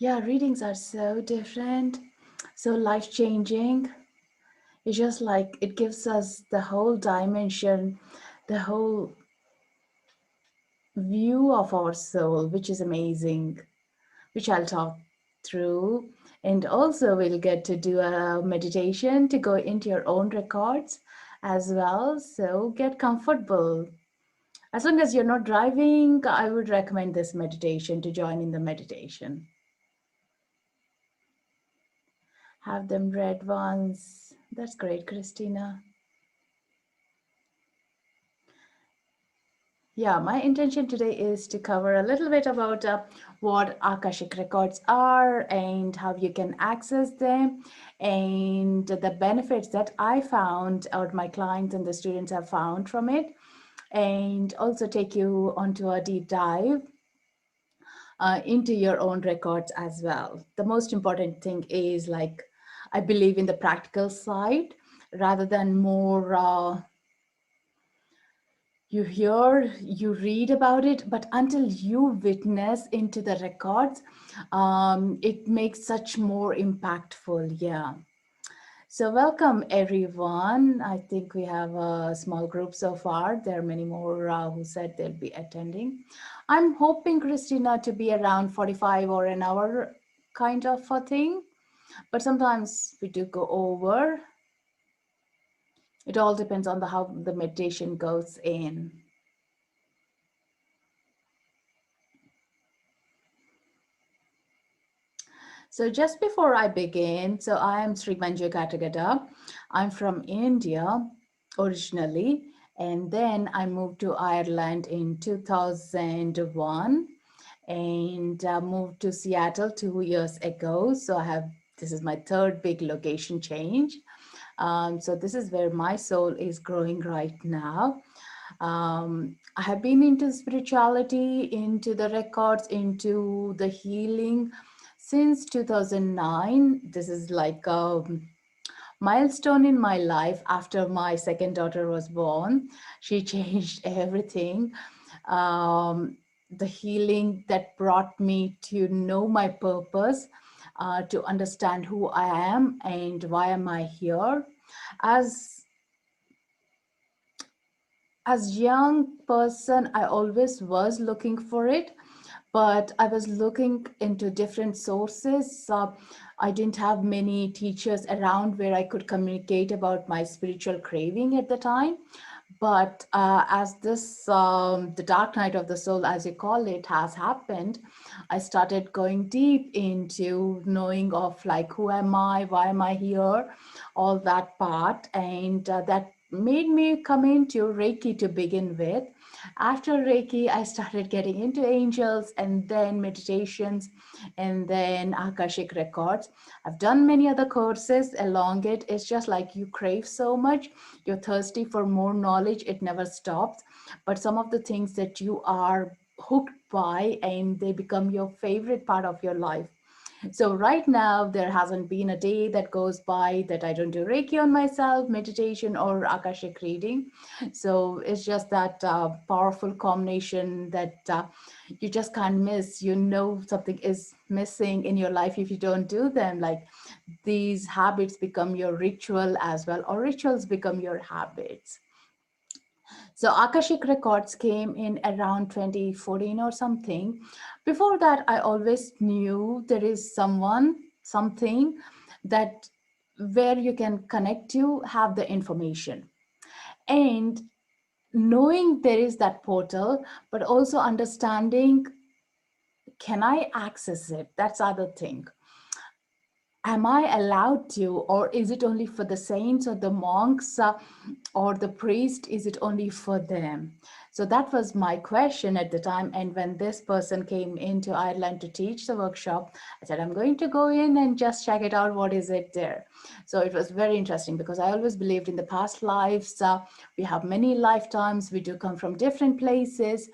Yeah, readings are so different, so life-changing. It's just like it gives us the whole dimension, the whole view of our soul, which is amazing, which I'll talk through. And also, we'll get to do a meditation to go into your own records as well. So get comfortable. As long as you're not driving, I would recommend this meditation to join in the meditation. Have them read once. That's great, Christina. Yeah, my intention today is to cover a little bit about what Akashic Records are and how you can access them and the benefits that I found or my clients and the students have found from it, and also take you onto a deep dive into your own records as well. The most important thing is like, I believe in the practical side rather than more. You hear, you read about it, but until you witness into the records, it makes such more impactful. Yeah. So welcome everyone. I think we have a small group so far. There are many more who said they'll be attending. I'm hoping, Christina, to be around 45 or an hour kind of a thing, but sometimes we do go over. It all depends on how the meditation goes in. So just before I begin, so I am Srimanju Katragadda. I'm from India originally, and then I moved to Ireland in 2001 and moved to Seattle 2 years ago. So this is my third big location change. So this is where my soul is growing right now. I have been into spirituality, into the records, into the healing since 2009. This is like a milestone in my life after my second daughter was born. She changed everything. The healing that brought me to know my purpose, to understand who I am and why am I here. As as young person, I always was looking for it, but I was looking into different sources. I didn't have many teachers around where I could communicate about my spiritual craving at the time. But as this, the dark night of the soul, as you call it, has happened, I started going deep into knowing of like, who am I? Why am I here? All that part. And that made me come into Reiki to begin with. After Reiki, I started getting into angels and then meditations and then Akashic Records. I've done many other courses along it. It's just like you crave so much, you're thirsty for more knowledge, it never stops. But some of the things that you are hooked by and they become your favorite part of your life. So right now, there hasn't been a day that goes by that I don't do Reiki on myself, meditation, or Akashic reading. So it's just that powerful combination that you just can't miss. You know something is missing in your life if you don't do them. Like these habits become your ritual as well, or rituals become your habits. So Akashic Records came in around 2014 or something. Before that, I always knew there is someone, something that where you can connect to, have the information. And knowing there is that portal, but also understanding, can I access it? That's other thing. Am I allowed to, or is it only for the saints or the monks or the priest? Is it only for them? So that was my question at the time. And when this person came into Ireland to teach the workshop, I said, I'm going to go in and just check it out. What is it there? So it was very interesting because I always believed in the past lives. We have many lifetimes. We do come from different places.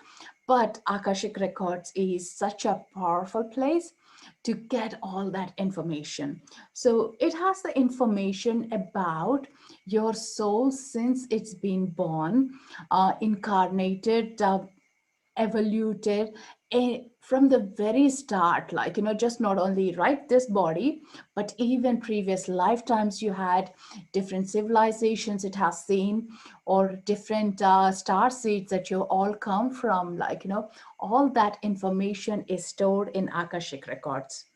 But Akashic Records is such a powerful place to get all that information. So it has the information about your soul since it's been born, incarnated, evoluted, from the very start, like, just not only right this body, but even previous lifetimes you had, different civilizations it has seen, or different star seeds that you all come from, like, all that information is stored in Akashic records.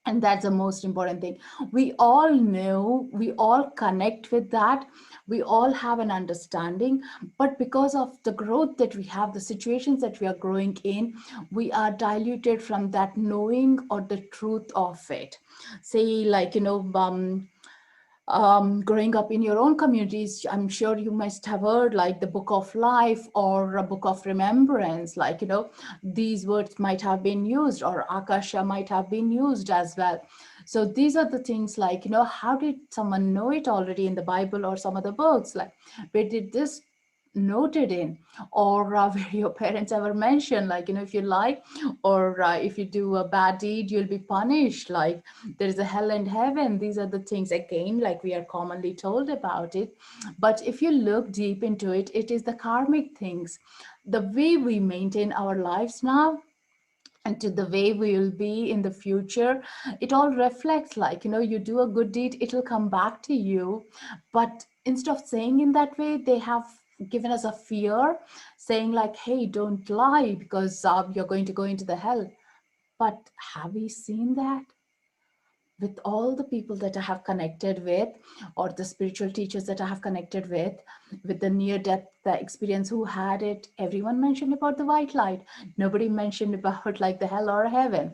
And that's the most important thing. We all know, we all connect with that, we all have an understanding, but because of the growth that we have, the situations that we are growing in, we are diluted from that knowing or the truth of it. Say, like, growing up in your own communities, I'm sure you must have heard like the Book of Life or a Book of Remembrance. Like, these words might have been used, or Akasha might have been used as well. So these are the things, like, how did someone know it already in the Bible or some other books? Like, where did this noted in? Or where your parents ever mentioned, like, if you lie, or if you do a bad deed, you'll be punished, like there is a hell and heaven. These are the things, again, like we are commonly told about it. But if you look deep into it, it is the karmic things, the way we maintain our lives now, and to the way we will be in the future. It all reflects, like, you do a good deed, it'll come back to you. But instead of saying in that way, they have given us a fear, saying like, hey, don't lie, because you're going to go into the hell. But have we seen that? With all the people that I have connected with, or the spiritual teachers that I have connected with the near death experience who had it, everyone mentioned about the white light. Nobody mentioned about like the hell or heaven.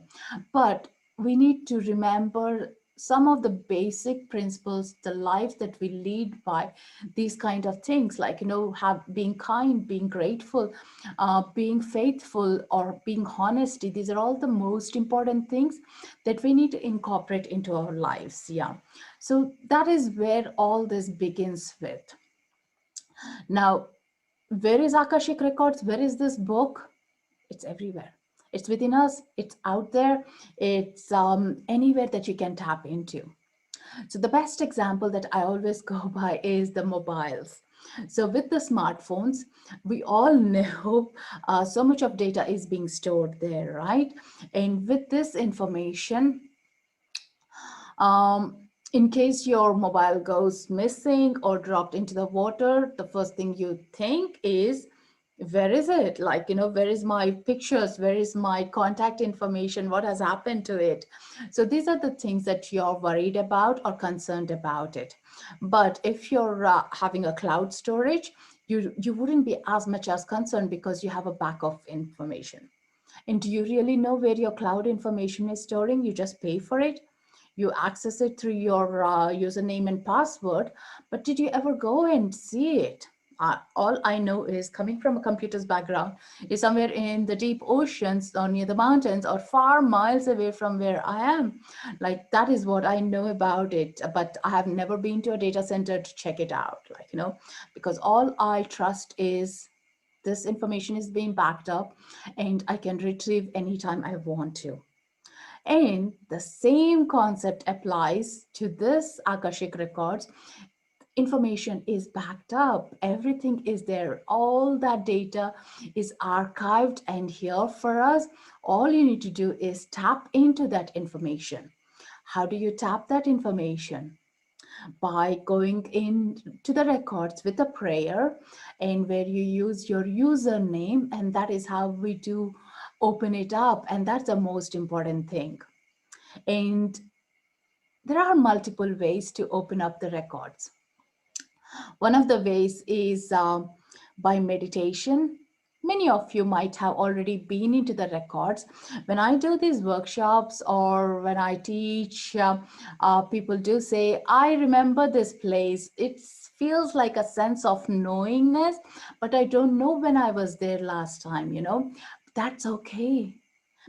But we need to remember some of the basic principles, the life that we lead by, these kind of things, like, have being kind, being grateful, being faithful, or being honesty. These are all the most important things that we need to incorporate into our lives. Yeah. So that is where all this begins with. Now, where is Akashic Records? Where is this book? It's everywhere. It's within us. It's out there. It's anywhere that you can tap into. So the best example that I always go by is the mobiles. So with the smartphones, we all know so much of data is being stored there, right? And with this information, in case your mobile goes missing or dropped into the water, the first thing you think is, where is it? Like, where is my pictures? Where is my contact information? What has happened to it? So these are the things that you're worried about or concerned about it. But if you're having a cloud storage, you wouldn't be as much as concerned, because you have a backup information. And do you really know where your cloud information is storing? You just pay for it. You access it through your username and password. But did you ever go and see it? All I know is, coming from a computer's background, is somewhere in the deep oceans or near the mountains or far miles away from where I am. Like, that is what I know about it. But I have never been to a data center to check it out, like, because all I trust is this information is being backed up and I can retrieve anytime I want to. And the same concept applies to this Akashic records. Information is backed up, everything is there, all that data is archived and here for us. All you need to do is tap into that information. How do you tap that information? By going into the records with a prayer, and where you use your username, and that is how we do open it up, and that's the most important thing. And there are multiple ways to open up the records. One of the ways is by meditation. Many of you might have already been into the records. When I do these workshops or when I teach, people do say, I remember this place. It feels like a sense of knowingness, but I don't know when I was there last time. That's okay,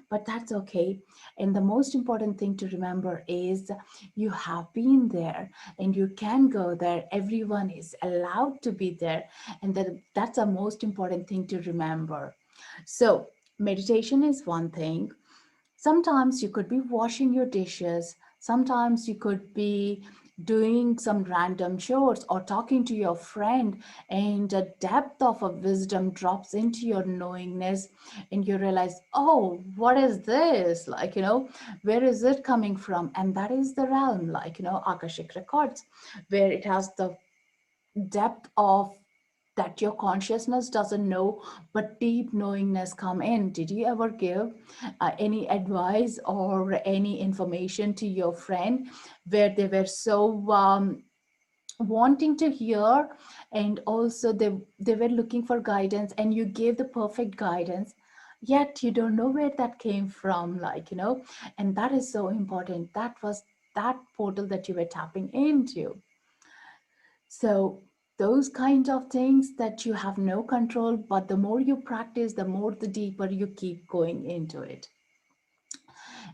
but that's okay. And the most important thing to remember is, you have been there and you can go there. Everyone is allowed to be there. And that's the most important thing to remember. So, meditation is one thing. Sometimes you could be washing your dishes. Sometimes you could be doing some random chores or talking to your friend, and a depth of a wisdom drops into your knowingness, and you realize, oh, what is this, where is it coming from? And that is the realm, Akashic Records, where it has the depth of that your consciousness doesn't know, but deep knowingness come in. Did you ever give any advice or any information to your friend where they were so wanting to hear, and also they were looking for guidance, and you gave the perfect guidance, yet you don't know where that came from, and that is so important. That was that portal that you were tapping into. So those kind of things that you have no control, but the more you practice, the more the deeper you keep going into it.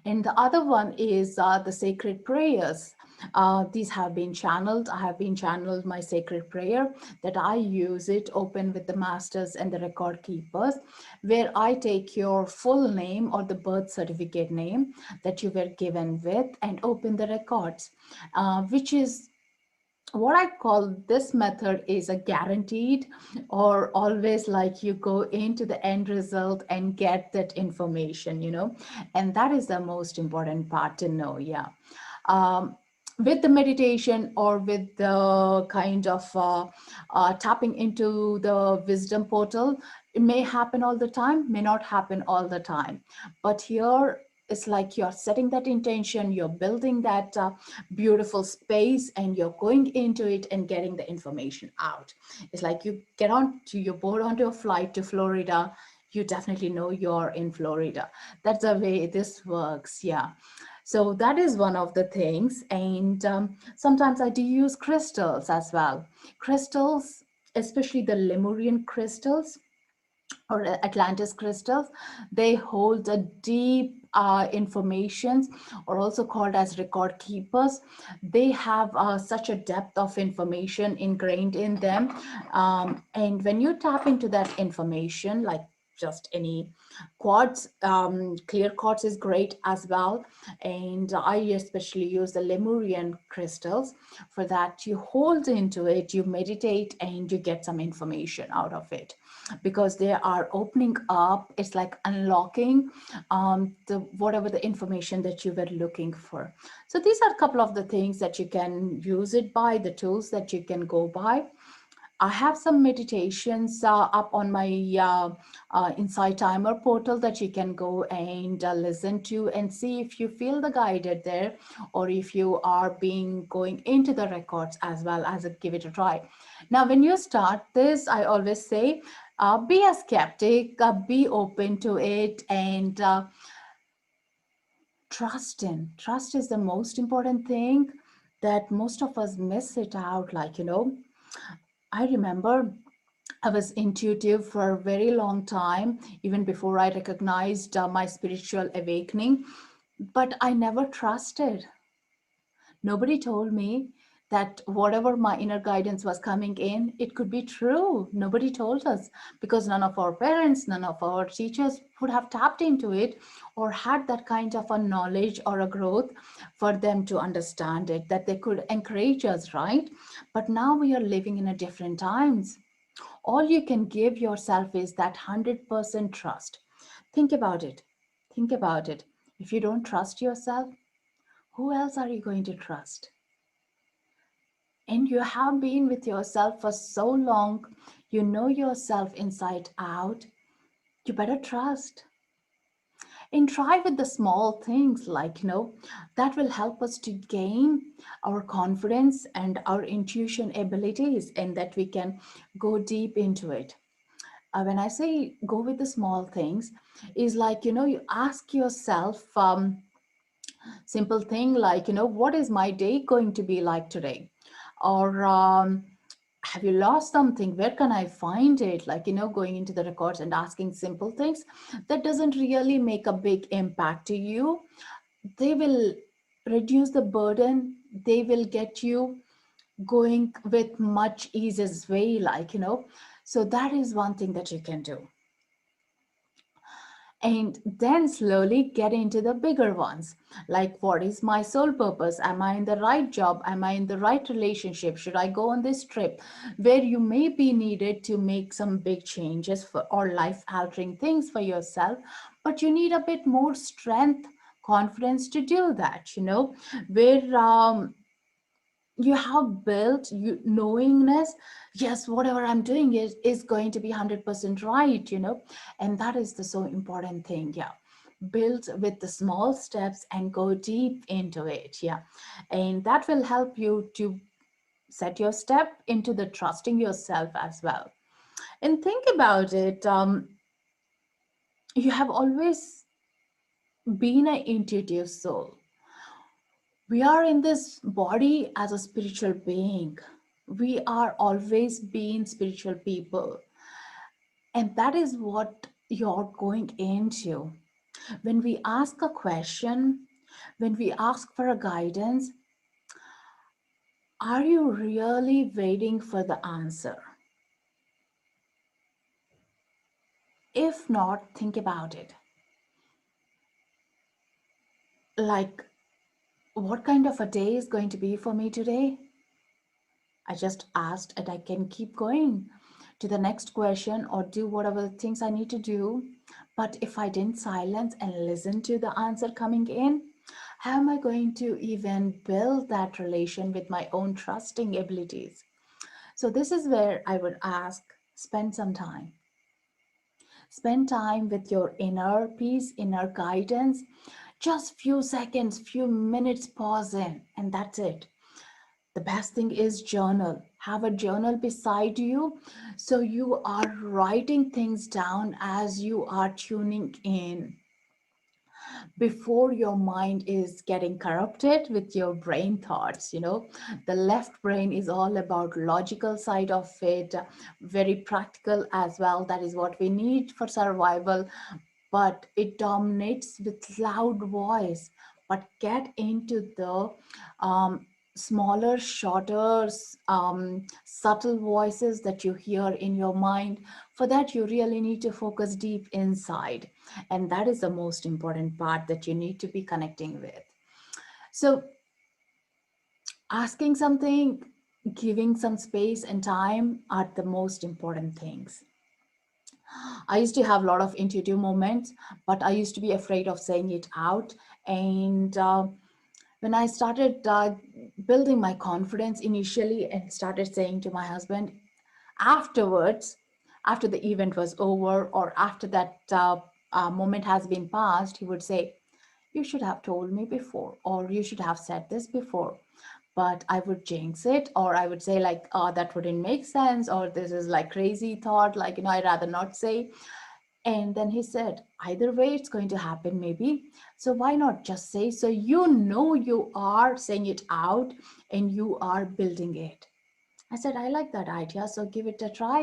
And the other one is the sacred prayers. These have been channeled. I have been channeled my sacred prayer that I use it open with the masters and the record keepers, where I take your full name or the birth certificate name that you were given with and open the records, which is what I call this method is a guaranteed, or always like you go into the end result and get that information, and that is the most important part to know. Yeah. With the meditation or with the kind of tapping into the wisdom portal, it may happen all the time, may not happen all the time, but here it's like you're setting that intention, you're building that beautiful space, and you're going into it and getting the information out. It's like you board onto a flight to Florida, you definitely know you're in Florida. That's the way this works. Yeah. So that is one of the things. And sometimes I do use crystals as well. Crystals, especially the Lemurian crystals or Atlantis crystals, they hold a deep information, or also called as record keepers. They have such a depth of information ingrained in them. And when you tap into that information, like just any quartz, clear quartz is great as well. And I especially use the Lemurian crystals for that. You hold into it, you meditate, and you get some information out of it, because they are opening up. It's like unlocking the whatever the information that you were looking for. So these are a couple of the things that you can use it by, the tools that you can go by. I have some meditations up on my Insight Timer portal that you can go and listen to and see if you feel the guided there, or if you are being going into the records as well as give it a try. Now, when you start this, I always say, be a skeptic, be open to it, and trust in. Trust is the most important thing that most of us miss it out. I remember I was intuitive for a very long time, even before I recognized my spiritual awakening, but I never trusted. Nobody told me that whatever my inner guidance was coming in, it could be true. Nobody told us, because none of our parents, none of our teachers would have tapped into it or had that kind of a knowledge or a growth for them to understand it, that they could encourage us, right? But now we are living in a different times. All you can give yourself is that 100% trust. Think about it. Think about it. If you don't trust yourself, who else are you going to trust? And you have been with yourself for so long, you know yourself inside out. You better trust. And try with the small things, that will help us to gain our confidence and our intuition abilities, and that we can go deep into it. When I say go with the small things, is you ask yourself simple thing what is my day going to be like today? Or have you lost something? Where can I find it? Going into the records and asking simple things that doesn't really make a big impact to you. They will reduce the burden. They will get you going with much easiest way, so that is one thing that you can do. and then slowly get into the bigger ones, like what is my sole purpose, am I in the right job, am I in the right relationship, should I go on this trip, where you may be needed to make some big changes for or life altering things for yourself, but you need a bit more strength, confidence to do that, where you have built you knowingness, yes, whatever I'm doing is going to be 100% right, and that is the so important thing. Yeah, build with the small steps and go deep into it. Yeah, and that will help you to set your step into the trusting yourself as well. And think about it, you have always been an intuitive soul. We are in this body as a spiritual being. We are always being spiritual people. And that is what you're going into. When we ask a question, when we ask for a guidance, are you really waiting for the answer? If not, think about it. Like, what kind of a day is going to be for me today? I just asked, and I can keep going to the next question or do whatever things I need to do. But if I didn't silence and listen to the answer coming in, how am I going to even build that relation with my own trusting abilities? So, this is where I would ask, spend some time. Spend time with your inner peace, inner guidance. Just few seconds, few minutes, pause in, and that's it. The best thing is journal. Have a journal beside you so you are writing things down as you are tuning in before your mind is getting corrupted with your brain thoughts. The left brain is all about logical side of it, very practical as well. That is what we need for survival, but it dominates with loud voice. But get into the smaller, shorter, subtle voices that you hear in your mind. For that, you really need to focus deep inside. And that is the most important part that you need to be connecting with. So, asking something, giving some space and time are the most important things. I used to have a lot of intuitive moments, but I used to be afraid of saying it out. And when I started building my confidence initially and started saying to my husband afterwards, after the event was over or after that moment has been passed, he would say, you should have told me before, or you should have said this before. But I would jinx it, or I would say, like, oh, that wouldn't make sense, or this is like crazy thought, like, I'd rather not say. And then he said, either way, it's going to happen, maybe. So why not just say, so you are saying it out and you are building it. I said, I like that idea. So give it a try,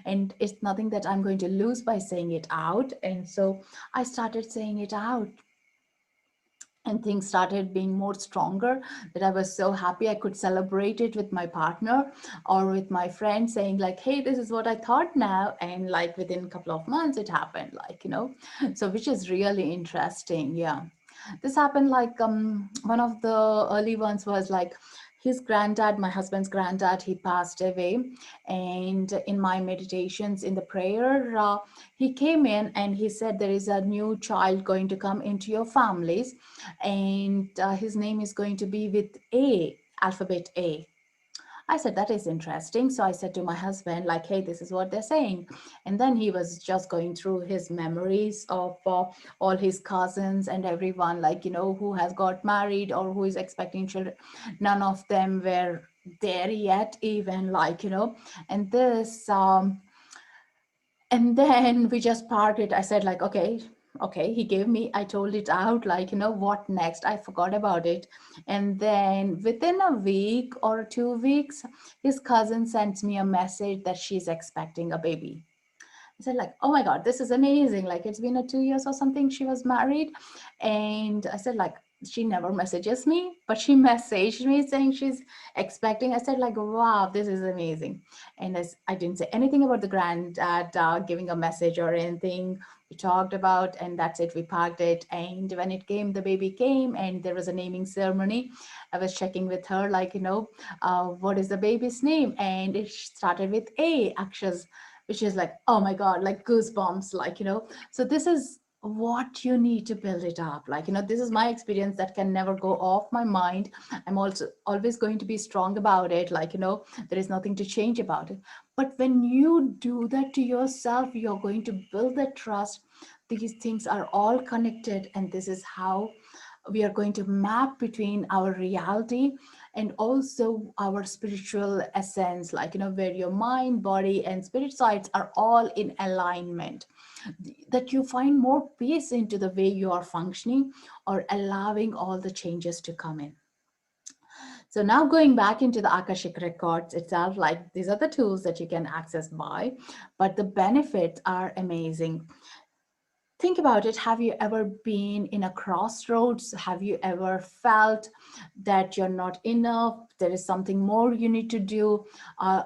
and it's nothing that I'm going to lose by saying it out. And so I started saying it out, and things started being more stronger, that I was so happy I could celebrate it with my partner or with my friend, saying like, hey, this is what I thought now. And like within a couple of months it happened, so which is really interesting. Yeah, this happened like one of the early ones was like his granddad, my husband's granddad, he passed away. And in my meditations in the prayer, he came in and he said, there is a new child going to come into your families, and his name is going to be with A, alphabet A. I said, that is interesting. So I said to my husband, like, hey, this is what they're saying. And then he was just going through his memories of all his cousins and everyone, who has got married or who is expecting children. None of them were there yet, even, and this. And then we just parted. I said, like, okay, he gave me, I told it out, what next? I forgot about it. And then within a week or 2 weeks, his cousin sends me a message that she's expecting a baby. I said, like, oh my God, this is amazing. Like, it's been 2 years or something she was married. And I said, like, she never messages me, but she messaged me saying she's expecting. I said, like, wow, this is amazing. And I didn't say anything about the granddad giving a message or anything. we talked about, and that's it, we packed it. And when it came, the baby came, and there was a naming ceremony. I was checking with her, like, what is the baby's name? And it started with A, Akshas, which is like, oh my God, like goosebumps, so this is what you need to build it up. This is my experience that can never go off my mind. I'm also always going to be strong about it. There is nothing to change about it. But when you do that to yourself, you're going to build that trust. These things are all connected, and this is how we are going to map between our reality and also our spiritual essence, where your mind, body, and spirit sides are all in alignment, that you find more peace into the way you are functioning or allowing all the changes to come in. So now going back into the Akashic Records itself, like these are the tools that you can access by, but the benefits are amazing. Think about it. Have you ever been in a crossroads? Have you ever felt that you're not enough? There is something more you need to do,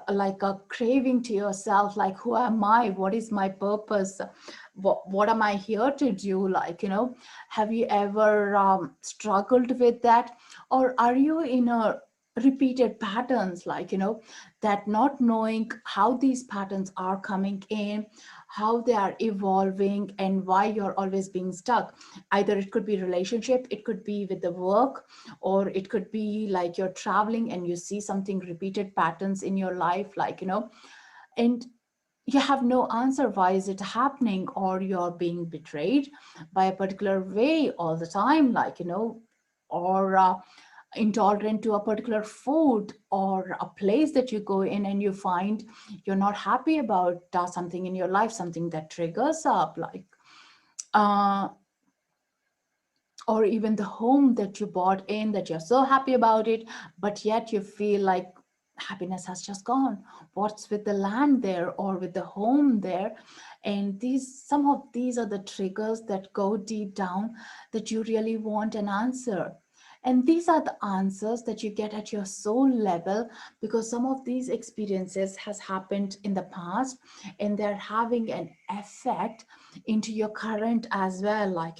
like a craving to yourself, like, who am I? What is my purpose? What am I here to do? Have you ever struggled with that? Or are you in a repeated patterns, that not knowing how these patterns are coming in, how they are evolving, and why you're always being stuck? Either it could be relationship, it could be with the work, or it could be like you're traveling and you see something repeated patterns in your life, and you have no answer why is it happening, or you're being betrayed by a particular way all the time, or intolerant to a particular food or a place that you go in, and you find you're not happy about something in your life, something that triggers up, uh, or even the home that you bought in, that you're so happy about it, but yet you feel like happiness has just gone. What's with the land there or with the home there? And some of these are the triggers that go deep down, that you really want an answer. And these are the answers that you get at your soul level, because some of these experiences has happened in the past, and they're having an effect into your current as well.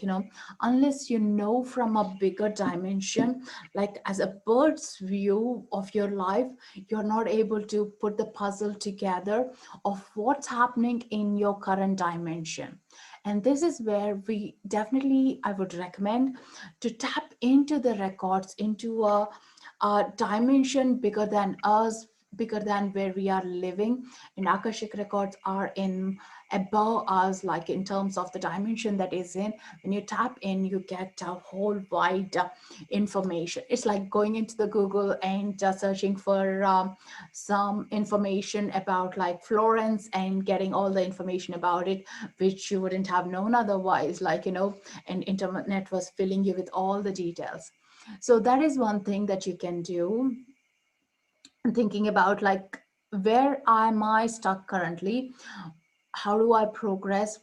Unless you know from a bigger dimension, like as a bird's view of your life, you're not able to put the puzzle together of what's happening in your current dimension. And this is where I would recommend to tap into the records, into a dimension bigger than us, bigger than where we are living. And Akashic records are in above us, like in terms of the dimension that is in. When you tap in, you get a whole wide information. It's like going into the Google and searching for some information about like Florence, and getting all the information about it, which you wouldn't have known otherwise, and internet was filling you with all the details. So that is one thing that you can do. Thinking about, like, where am I stuck currently? How do I progress?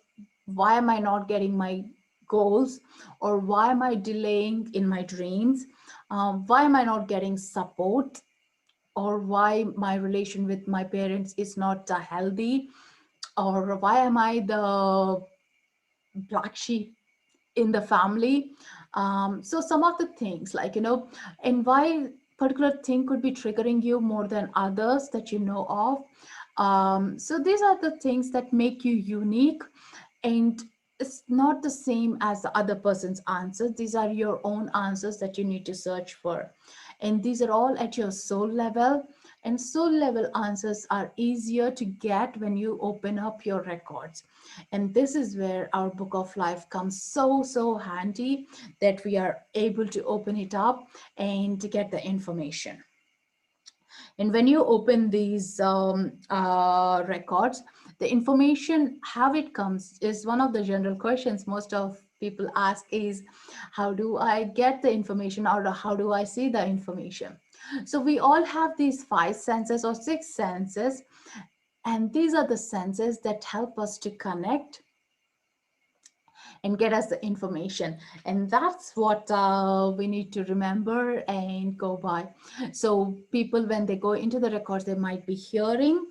Why am I not getting my goals? Or why am I delaying in my dreams? Why am I not getting support? Or why my relation with my parents is not healthy? Or why am I the black sheep in the family? So some of the things, and why particular thing could be triggering you more than others that you know of. So these are the things that make you unique, and it's not the same as the other person's answers. These are your own answers that you need to search for, and these are all at your soul level. And soul level answers are easier to get when you open up your records. And this is where our book of life comes so handy, that we are able to open it up and to get the information. And when you open these records, the information, how it comes, is one of the general questions most of people ask is, how do I get the information, or how do I see the information? So we all have these 5 senses or 6 senses, and these are the senses that help us to connect and get us the information. And that's what we need to remember and go by. So people, when they go into the records, they might be hearing,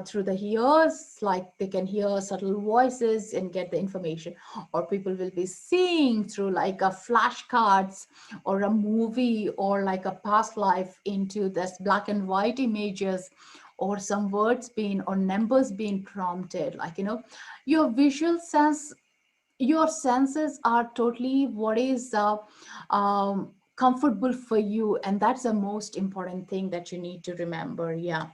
through the ears, like they can hear subtle voices and get the information, or people will be seeing through like a flashcards or a movie or like a past life into this black and white images, or some words being or numbers being prompted, like your visual sense, your senses are totally what is comfortable for you, and that's the most important thing that you need to remember. Yeah,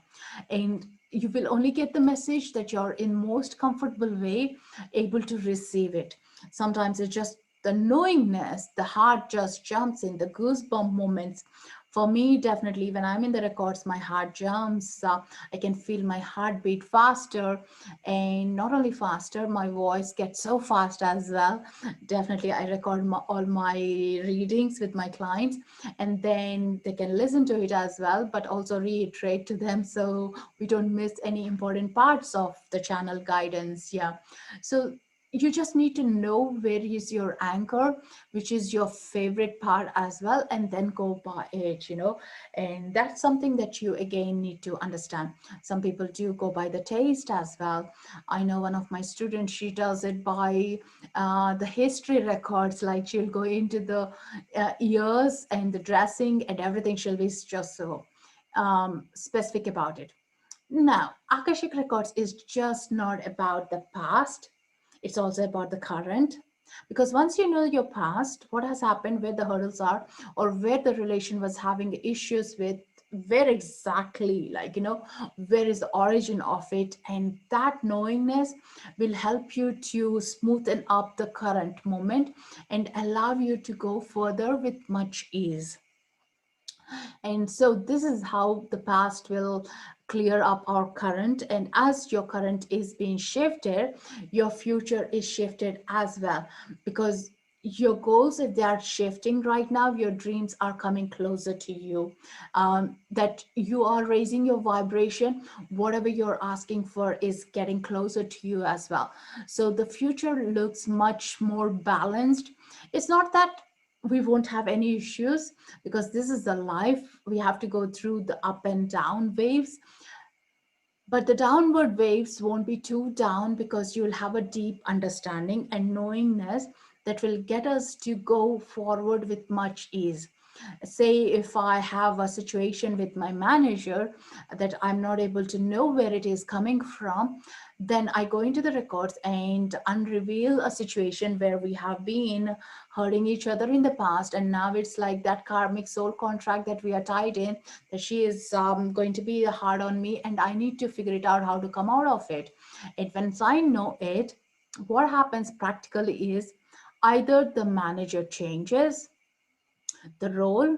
and you will only get the message that you're in most comfortable way able to receive it. Sometimes it's just the knowingness, the heart just jumps in, the goosebump moments. For me, definitely when I'm in the records, my heart jumps. I can feel my heartbeat faster, and not only faster, my voice gets so fast as well. Definitely I record all my readings with my clients, and then they can listen to it as well, but also reiterate to them so we don't miss any important parts of the channel guidance. Yeah, so you just need to know where is your anchor, which is your favorite part as well, and then go by it, and that's something that you again need to understand. Some people do go by the taste as well. I know one of my students, she does it by the history records, like she'll go into the ears and the dressing and everything. She'll be just so specific about it. Now, Akashic Records is just not about the past, it's also about the current. Because once you know your past, what has happened, where the hurdles are, or where the relation was having issues with, where exactly, like, where is the origin of it, and that knowingness will help you to smoothen up the current moment and allow you to go further with much ease. And so this is how the past will clear up our current. And as your current is being shifted, your future is shifted as well. Because your goals, if they are shifting right now, your dreams are coming closer to you. That you are raising your vibration, whatever you're asking for is getting closer to you as well. So the future looks much more balanced. It's not that we won't have any issues, because this is the life. We have to go through the up and down waves, but the downward waves won't be too down, because you'll have a deep understanding and knowingness that will get us to go forward with much ease. Say if I have a situation with my manager that I'm not able to know where it is coming from, then I go into the records and unreveal a situation where we have been hurting each other in the past, and now it's like that karmic soul contract that we are tied in, that she is going to be hard on me, and I need to figure it out how to come out of it. And once I know it, what happens practically is either the manager changes the role,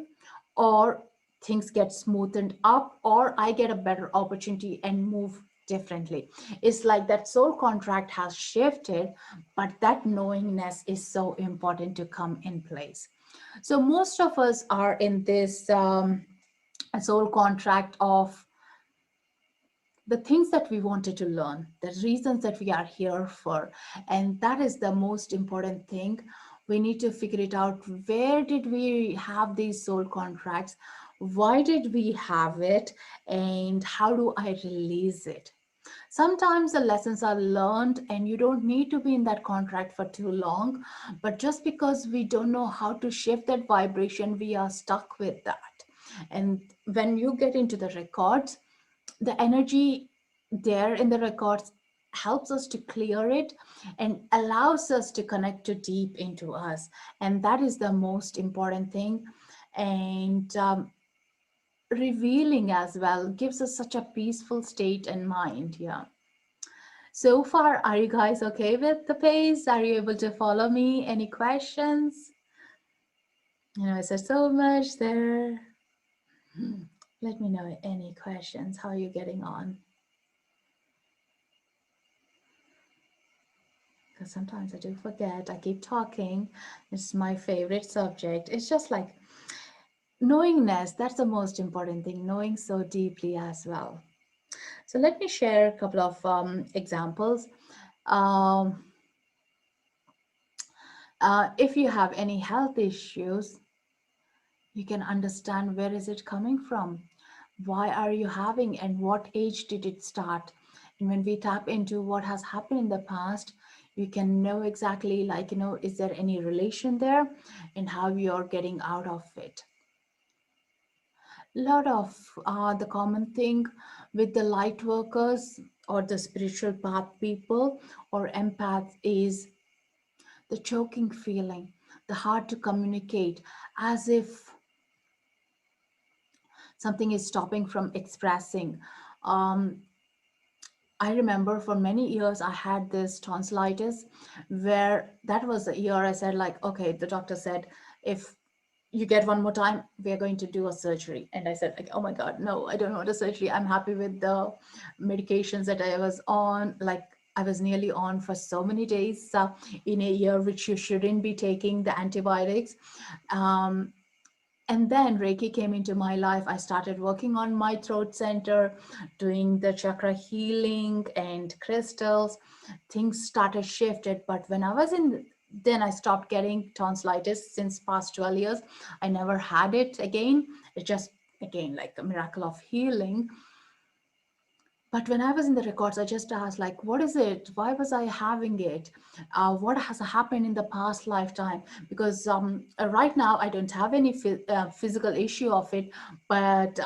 or things get smoothened up, or I get a better opportunity and move differently. It's like that soul contract has shifted, but that knowingness is so important to come in place. So most of us are in this soul contract of the things that we wanted to learn, the reasons that we are here for. And that is the most important thing. We need to figure it out. Where did we have these soul contracts? Why did we have it? And how do I release it? Sometimes the lessons are learned and you don't need to be in that contract for too long. But just because we don't know how to shift that vibration, we are stuck with that. And when you get into the records, the energy there in the records helps us to clear it and allows us to connect to deep into us, and that is the most important thing. And revealing as well gives us such a peaceful state and mind. Yeah, so far, are you guys okay with the pace? Are you able to follow me? Any questions? I said so much there. Let me know any questions. How are you getting on? Because sometimes I do forget. I keep talking. It's my favorite subject. It's just like knowingness. That's the most important thing, knowing so deeply as well. So let me share a couple of examples. Um, if you have any health issues, you can understand where is it coming from. why are you having, and what age did it start? And when we tap into what has happened in the past, you can know exactly, like, is there any relation there, and how you're getting out of it. A lot of the common thing with the light workers or the spiritual path people or empaths is the choking feeling, the hard to communicate, as if something is stopping from expressing. Um, I remember for many years I had this tonsillitis, where that was the year I said, like, okay, the doctor said, if you get one more time, we are going to do a surgery. And I said, like, oh my God, no, I don't want a surgery. I'm happy with the medications that I was on. Like, I was nearly on for so many days in a year, which you shouldn't be taking the antibiotics. Um, and then Reiki came into my life. I started working on my throat center, doing the chakra healing and crystals. Things started shifted. But when I was in, then I stopped getting tonsillitis since past 12 years. I never had it again. It just, again, like a miracle of healing. But when I was in the records, I just asked, like, what is it? Why was I having it? What has happened in the past lifetime? Because right now, I don't have any physical issue of it, but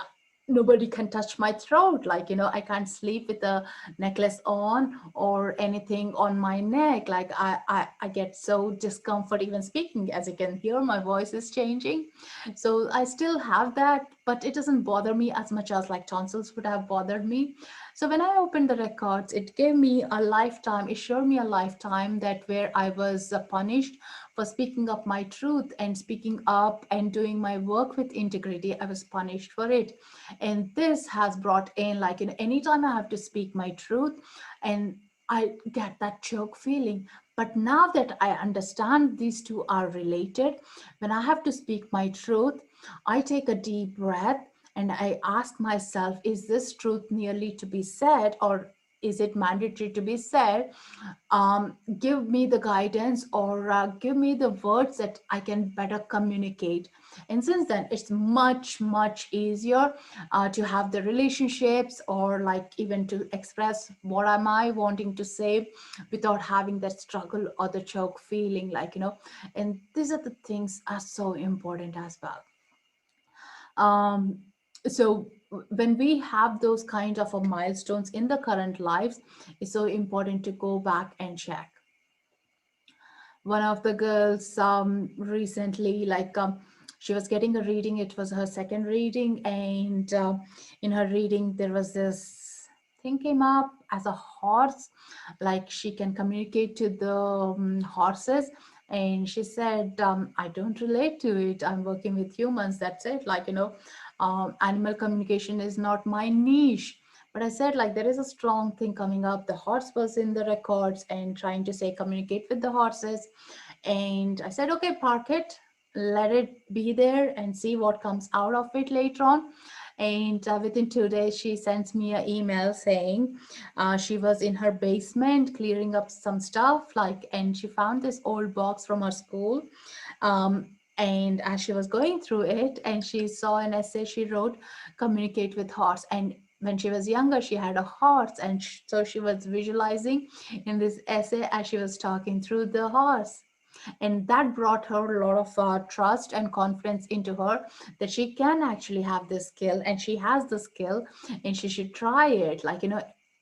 nobody can touch my throat. Like, I can't sleep with a necklace on or anything on my neck. Like, I get so discomfort even speaking. As you can hear, my voice is changing. So I still have that, but it doesn't bother me as much as like tonsils would have bothered me. So when I opened the records, it gave me a lifetime, it showed me a lifetime that where I was punished for speaking up my truth and speaking up and doing my work with integrity. I was punished for it. And this has brought in, like, anytime I have to speak my truth, and I get that choke feeling. But now that I understand these two are related, when I have to speak my truth, I take a deep breath and I ask myself, is this truth merely to be said, or is it mandatory to be said? Give me the guidance, or give me the words that I can better communicate. And since then, it's much, much easier to have the relationships, or like even to express what am I wanting to say without having that struggle or the choke feeling, like, and these are the things are so important as well. um, so when we have those kind of a milestones in the current lives, it's so important to go back and check. One of the girls recently, like, she was getting a reading. It was her second reading, and in her reading there was this thing came up as a horse, like she can communicate to the horses. And she said, I don't relate to it, I'm working with humans, that's it. Like, animal communication is not my niche. But I said, like, there is a strong thing coming up. The horse was in the records and trying to say communicate with the horses. And I said, okay, park it, let it be there and see what comes out of it later on. And within 2 days, she sends me an email saying she was in her basement clearing up some stuff, like, and she found this old box from her school. And as she was going through it, and she saw an essay she wrote, Communicate with Horse. And when she was younger, she had a horse, and so she was visualizing in this essay as she was talking through the horse. And that brought her a lot of trust and confidence into her, that she can actually have this skill, and she has the skill, and she should try it. Like,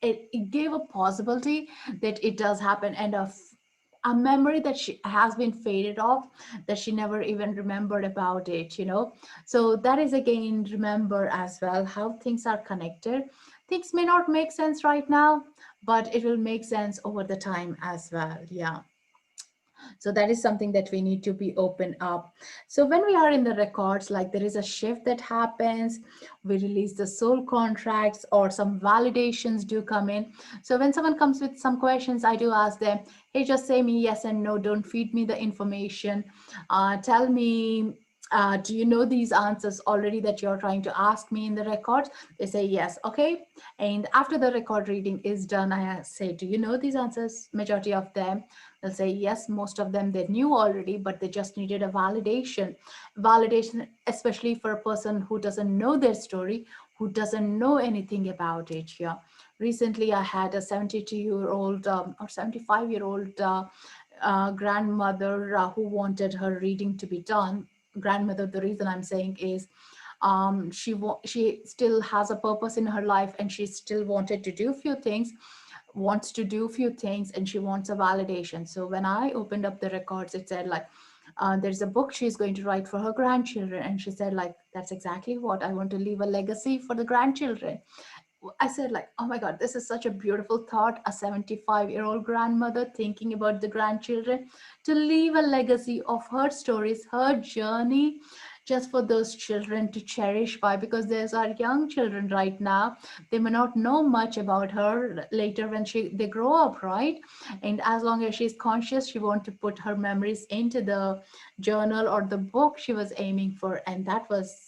it gave a possibility that it does happen, and a memory that she has been faded off, that she never even remembered about it, so that is, again, remember as well how things are connected. Things may not make sense right now, but it will make sense over the time as well. Yeah. So that is something that we need to be open up. So when we are in the records, like, there is a shift that happens. We release the soul contracts, or some validations do come in. So when someone comes with some questions, I do ask them, hey, just say me yes and no, don't feed me the information. Tell me Do you know these answers already that you're trying to ask me in the records? They say yes. Okay. And after the record reading is done, I say, do you know these answers? Majority of them, they'll say yes. Most of them they knew already, but they just needed a validation, especially for a person who doesn't know their story, who doesn't know anything about it. Yeah. Recently I had a 72-year-old or 75-year-old grandmother who wanted her reading to be done. Grandmother, the reason I'm saying is she still has a purpose in her life, and she still wanted to do few things, wants to do few things, and she wants a validation. So when I opened up the records, it said like, there's a book she's going to write for her grandchildren, and she said like, that's exactly what I want, to leave a legacy for the grandchildren. I said like, oh my God, this is such a beautiful thought. A 75-year-old grandmother thinking about the grandchildren, to leave a legacy of her stories, her journey, just for those children to cherish by, because there's our young children right now. They may not know much about her later when they grow up, right? And as long as she's conscious, she wants to put her memories into the journal or the book she was aiming for. And that was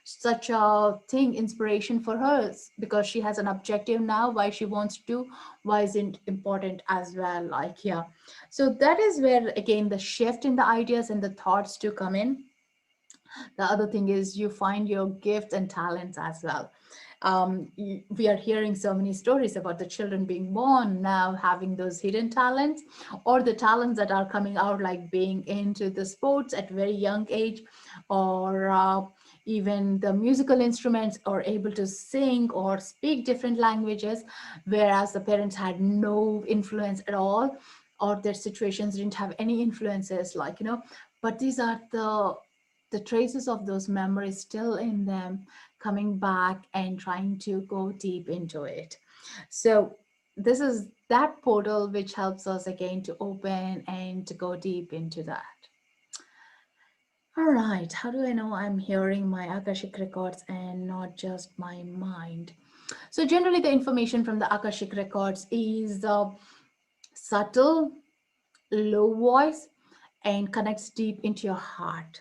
such a thing, inspiration for her, because she has an objective now, why she wants to do, why isn't important as well, like, yeah. So that is where again the shift in the ideas and the thoughts to come in. The other thing is you find your gifts and talents as well. We are hearing so many stories about the children being born now having those hidden talents, or the talents that are coming out, like being into the sports at very young age, or even the musical instruments, or able to sing or speak different languages, whereas the parents had no influence at all, or their situations didn't have any influences, like, but these are the traces of those memories still in them, coming back and trying to go deep into it. So this is that portal which helps us again to open and to go deep into that. All right, how do I know I'm hearing my Akashic records and not just my mind? So generally the information from the Akashic records is subtle, low voice, and connects deep into your heart.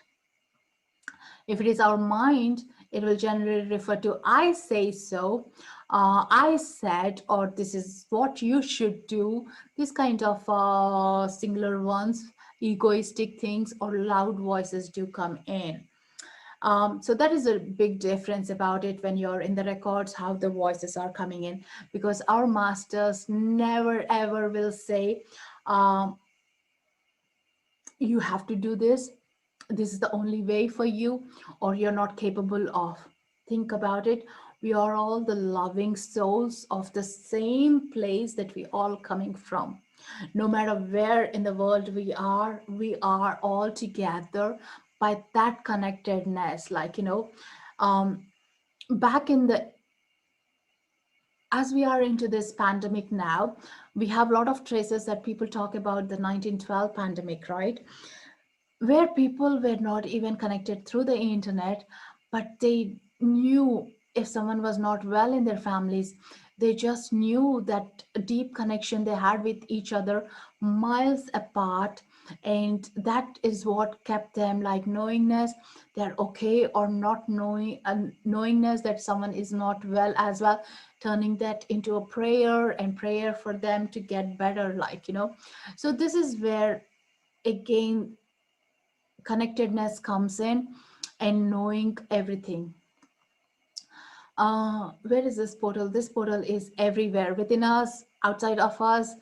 If it is our mind, it will generally refer to I say so, I said, or this is what you should do. These kind of singular ones, egoistic things, or loud voices do come in. So that is a big difference about it when you're in the records, how the voices are coming in, because our masters never ever will say, um, you have to do this is the only way for you, or you're not capable of. Think about it. We are all the loving souls of the same place that we all coming from. No matter where in the world we are all together by that connectedness, like, um, back in the as we are into this pandemic now, we have a lot of traces that people talk about the 1912 pandemic, right? Where people were not even connected through the internet, but they knew if someone was not well in their families, they just knew that deep connection they had with each other miles apart. And that is what kept them, like, knowingness they're okay, or not knowing, knowingness that someone is not well as well, turning that into a prayer, and prayer for them to get better, like, so this is where again connectedness comes in, and knowing everything. Where is this portal? This portal is everywhere, within us, outside of us.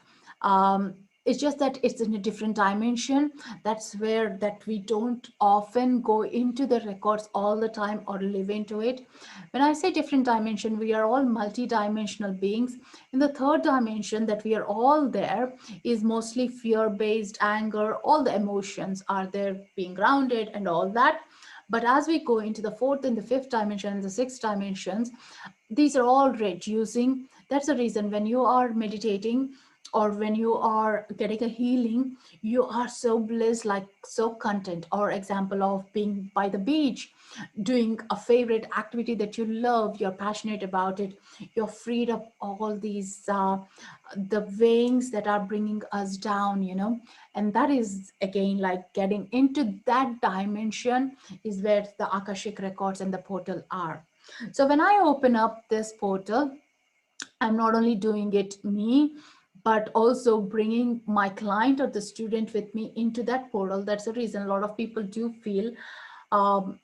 It's just that it's in a different dimension. That's where that we don't often go into the records all the time or live into it. When I say different dimension, we are all multi-dimensional beings. In the third dimension that we are all there is mostly fear-based, anger, all the emotions are there, being grounded and all that. But as we go into the fourth and the fifth dimension and the sixth dimensions, these are all reducing. That's the reason when you are meditating, or when you are getting a healing, you are so bliss, like so content. Or example of being by the beach, doing a favorite activity that you love, you're passionate about it, you're freed of all these the veins that are bringing us down, and that is again like getting into that dimension is where the Akashic records and the portal are. So when I open up this portal, I'm not only doing it me, but also bringing my client or the student with me into that portal. That's the reason a lot of people do feel um,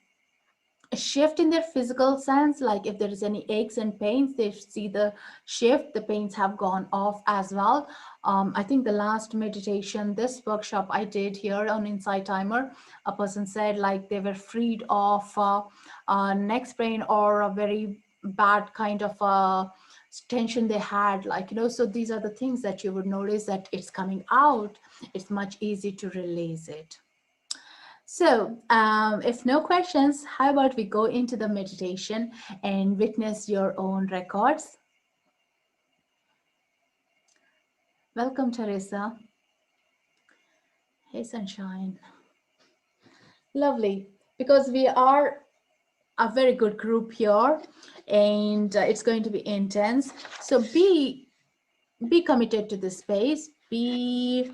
a shift in their physical sense. Like if there is any aches and pains, they see the shift, the pains have gone off as well. I think the last meditation, this workshop I did here on Insight Timer, a person said like they were freed of neck sprain or a very bad kind of tension they had, like, so these are the things that you would notice that it's coming out. It's much easier to release it. So, if no questions, how about we go into the meditation and witness your own records? Welcome, Teresa. Hey, Sunshine. Lovely, because we are a very good group here, and it's going to be intense. So be committed to this space. Be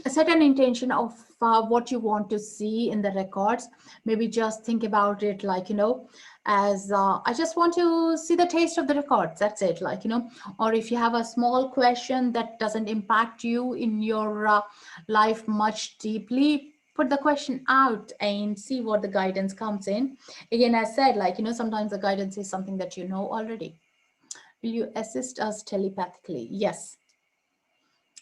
set an intention of what you want to see in the records. Maybe just think about it like, as I just want to see the taste of the records, that's it, like, or if you have a small question that doesn't impact you in your life much deeply, put the question out and see what the guidance comes in. Again, as said, like, sometimes the guidance is something that you know already. Will you assist us telepathically? Yes,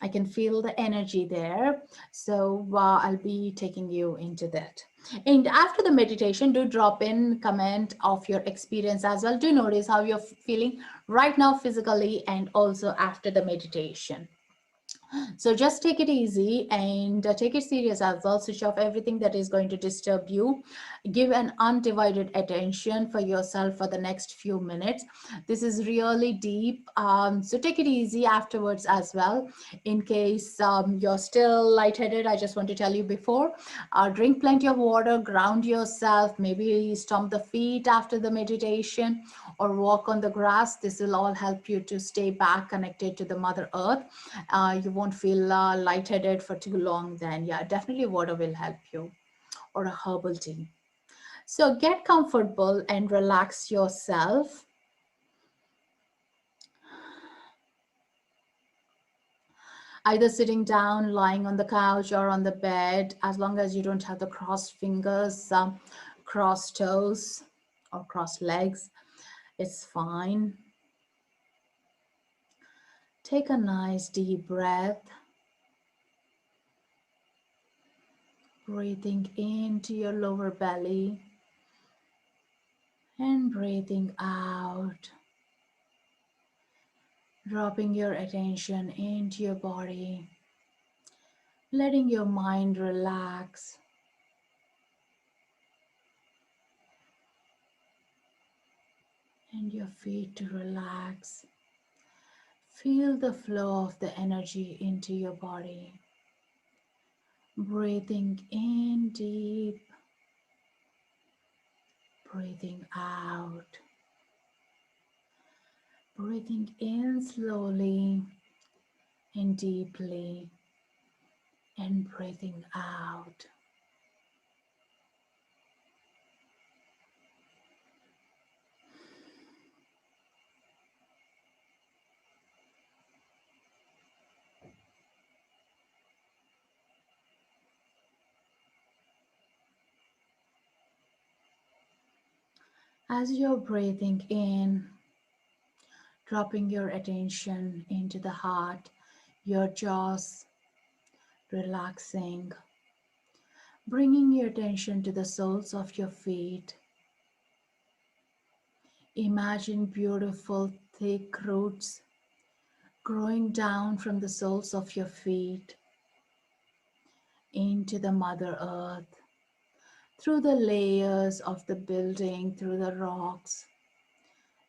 I can feel the energy there. So I'll be taking you into that. And after the meditation, do drop in comment of your experience as well. Do notice how you're feeling right now physically and also after the meditation. So just take it easy and take it serious as well. Switch off everything that is going to disturb you. Give an undivided attention for yourself for the next few minutes. This is really deep. So take it easy afterwards as well. In case you're still lightheaded, I just want to tell you before, drink plenty of water, ground yourself, maybe stomp the feet after the meditation or walk on the grass. This will all help you to stay back connected to the Mother Earth. You won't feel lightheaded for too long then. Yeah, definitely water will help you, or a herbal tea. So get comfortable and relax yourself. Either sitting down, lying on the couch, or on the bed, as long as you don't have the crossed fingers, crossed toes, or crossed legs, it's fine. Take a nice deep breath, breathing into your lower belly and breathing out, dropping your attention into your body, letting your mind relax, and your feet to relax. Feel the flow of the energy into your body. Breathing in deep, breathing out. Breathing in slowly and deeply, and breathing out. As you're breathing in, dropping your attention into the heart, your jaws relaxing, bringing your attention to the soles of your feet. Imagine beautiful, thick roots growing down from the soles of your feet into the Mother Earth, through the layers of the building, through the rocks.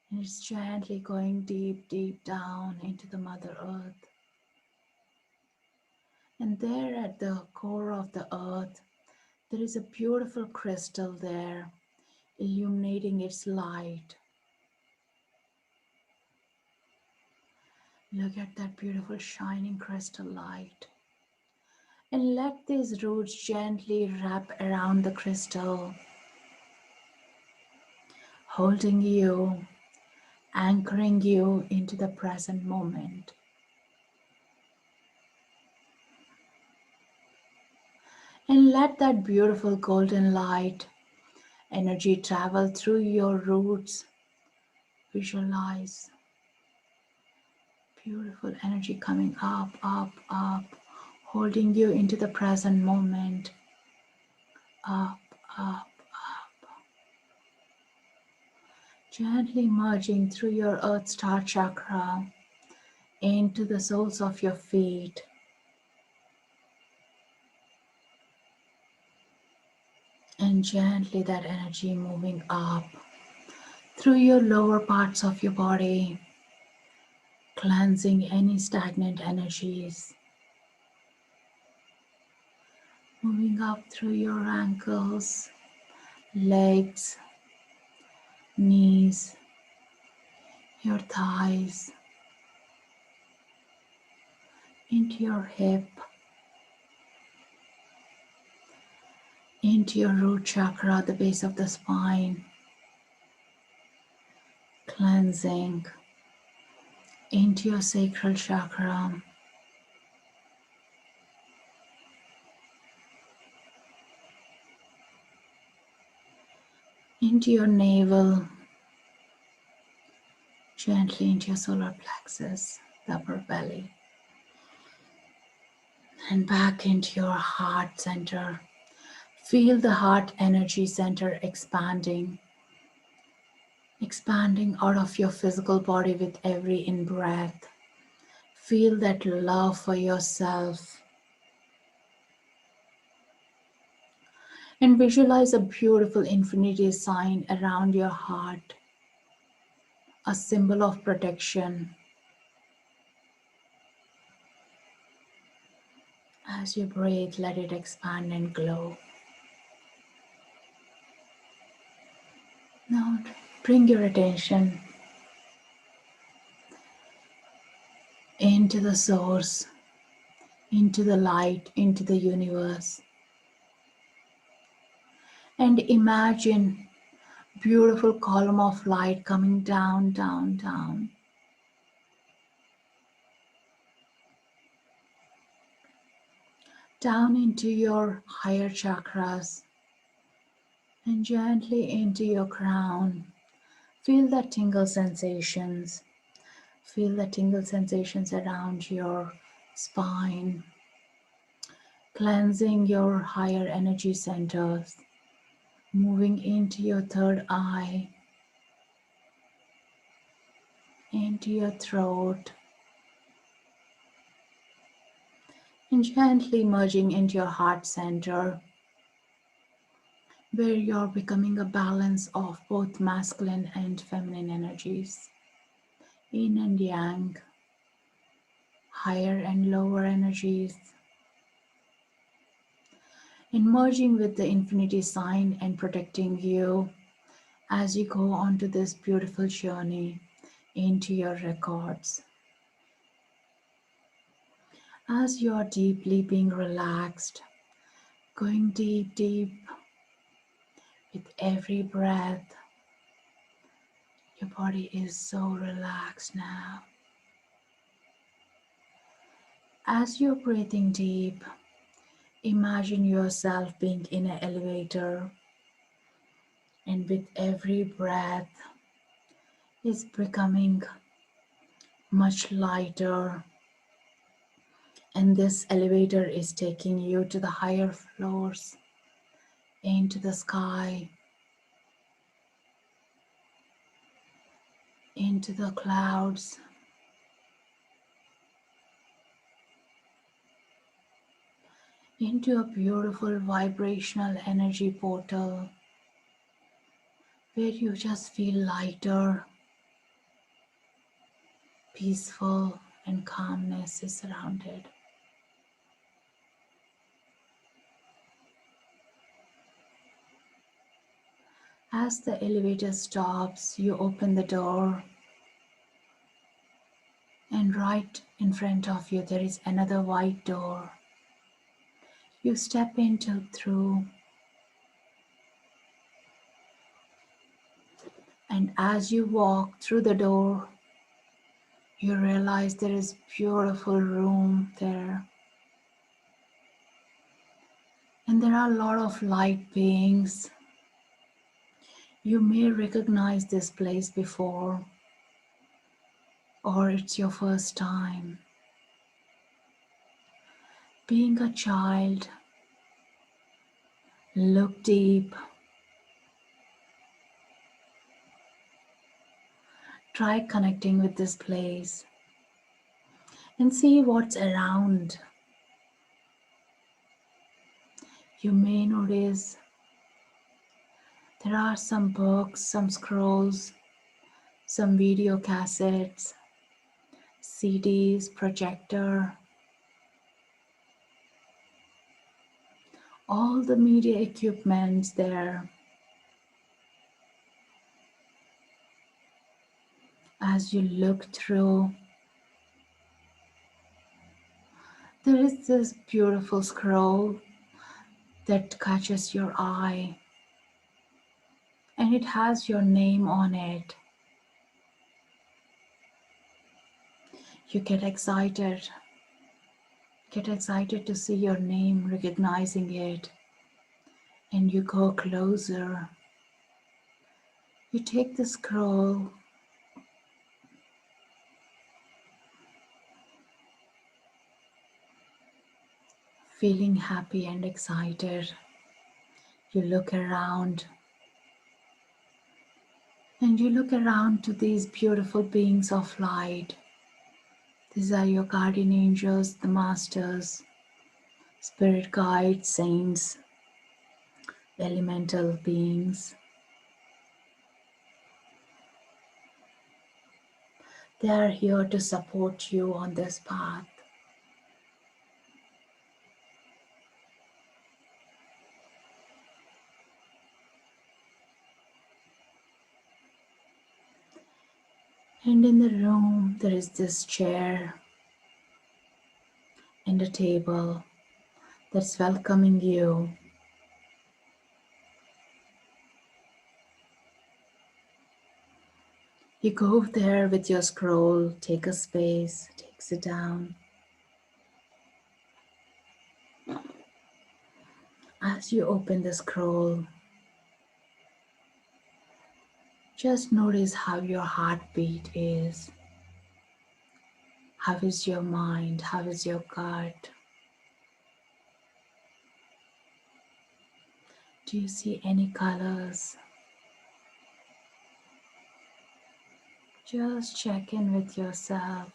And it's gently going deep, deep down into the Mother Earth. And there at the core of the earth, there is a beautiful crystal there, illuminating its light. Look at that beautiful shining crystal light. And let these roots gently wrap around the crystal, holding you, anchoring you into the present moment. And let that beautiful golden light energy travel through your roots. Visualize beautiful energy coming up, up, up, holding you into the present moment. Up, up, gently merging through your earth star chakra into the soles of your feet. And gently that energy moving up through your lower parts of your body, cleansing any stagnant energies. Moving up through your ankles, legs, knees, your thighs, into your hip, into your root chakra, the base of the spine, cleansing into your sacral chakra, into your navel, gently into your solar plexus, the upper belly, and back into your heart center. Feel the heart energy center expanding out of your physical body with every in-breath. Feel that love for yourself and visualize a beautiful infinity sign around your heart, a symbol of protection. As you breathe, let it expand and glow. Now bring your attention into the source, into the light, into the universe. And imagine beautiful column of light coming down, down, down. Down into your higher chakras and gently into your crown. Feel the tingle sensations. Feel the tingle sensations around your spine, cleansing your higher energy centers, moving into your third eye, into your throat, and gently merging into your heart center, where you're becoming a balance of both masculine and feminine energies, yin and yang, higher and lower energies, and merging with the infinity sign and protecting you as you go on to this beautiful journey into your records. As you are deeply being relaxed, going deep, deep with every breath, your body is so relaxed now. As you're breathing deep, imagine yourself being in an elevator, and with every breath is becoming much lighter, and this elevator is taking you to the higher floors, into the sky, into the clouds, into a beautiful vibrational energy portal where you just feel lighter, peaceful, and calmness is surrounded. As the elevator stops, you open the door, and right in front of you there is another white door. You step into through, and as you walk through the door, you realize there is beautiful room there. And there are a lot of light beings. You may recognize this place before, or it's your first time. Being a child, look deep. Try connecting with this place and see what's around. You may notice there are some books, some scrolls, some video cassettes, CDs, projector, all the media equipments there. As you look through, there is this beautiful scroll that catches your eye, and it has your name on it. You get excited to see your name, recognizing it, and you go closer. You take the scroll, feeling happy and excited. You look around, and you look around to these beautiful beings of light. These are your guardian angels, the masters, spirit guides, saints, elemental beings. They are here to support you on this path. And in the room, there is this chair and a table that's welcoming you. You go there with your scroll, take a space, sit down. As you open the scroll, just notice how your heartbeat is. How is your mind? How is your gut? Do you see any colors? Just check in with yourself.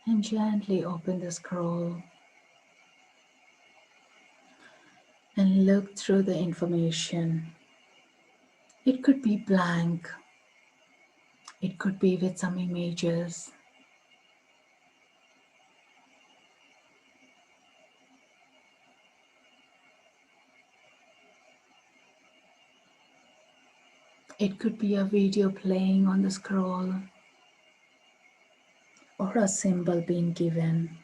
And gently open the scroll and look through the information. It could be blank. It could be with some images. It could be a video playing on the scroll or a symbol being given.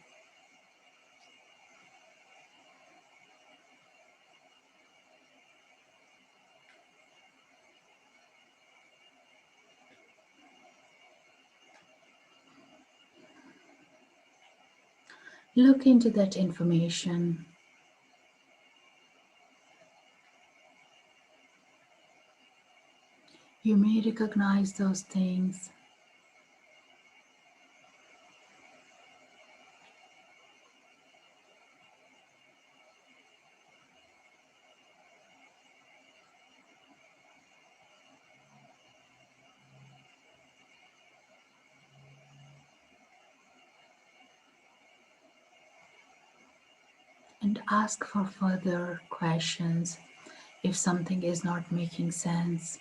Look into that information. You may recognize those things. And ask for further questions if something is not making sense.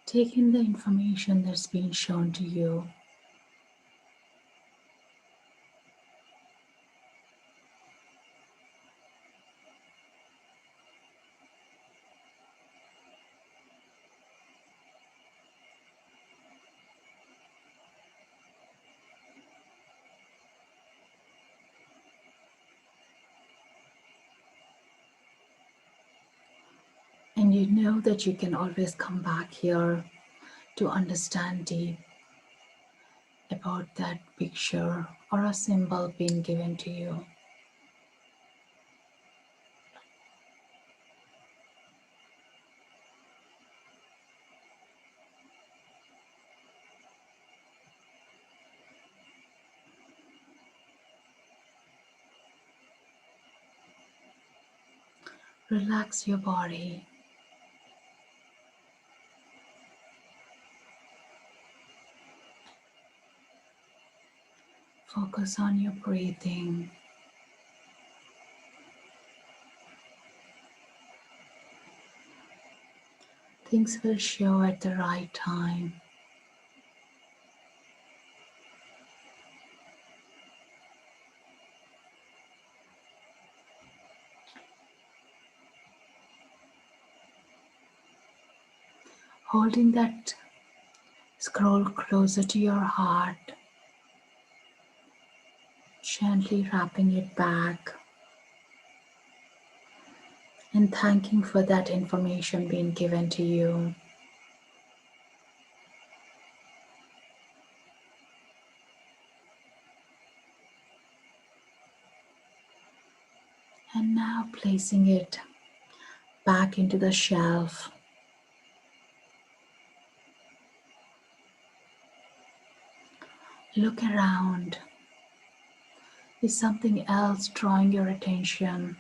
Take in the information that's been shown to you. And you know that you can always come back here to understand deep about that picture or a symbol being given to you. Relax your body. Focus on your breathing. Things will show at the right time. Holding that scroll closer to your heart, gently wrapping it back and thanking for that information being given to you. And now placing it back into the shelf. Look around. Is something else drawing your attention?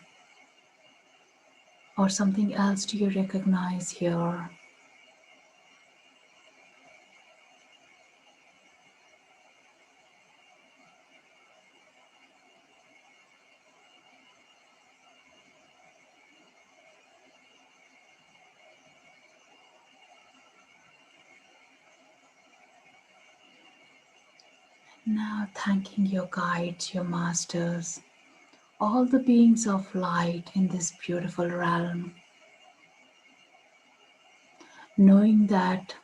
Or something else do you recognize here? Now thanking your guides, your masters, all the beings of light in this beautiful realm. Knowing that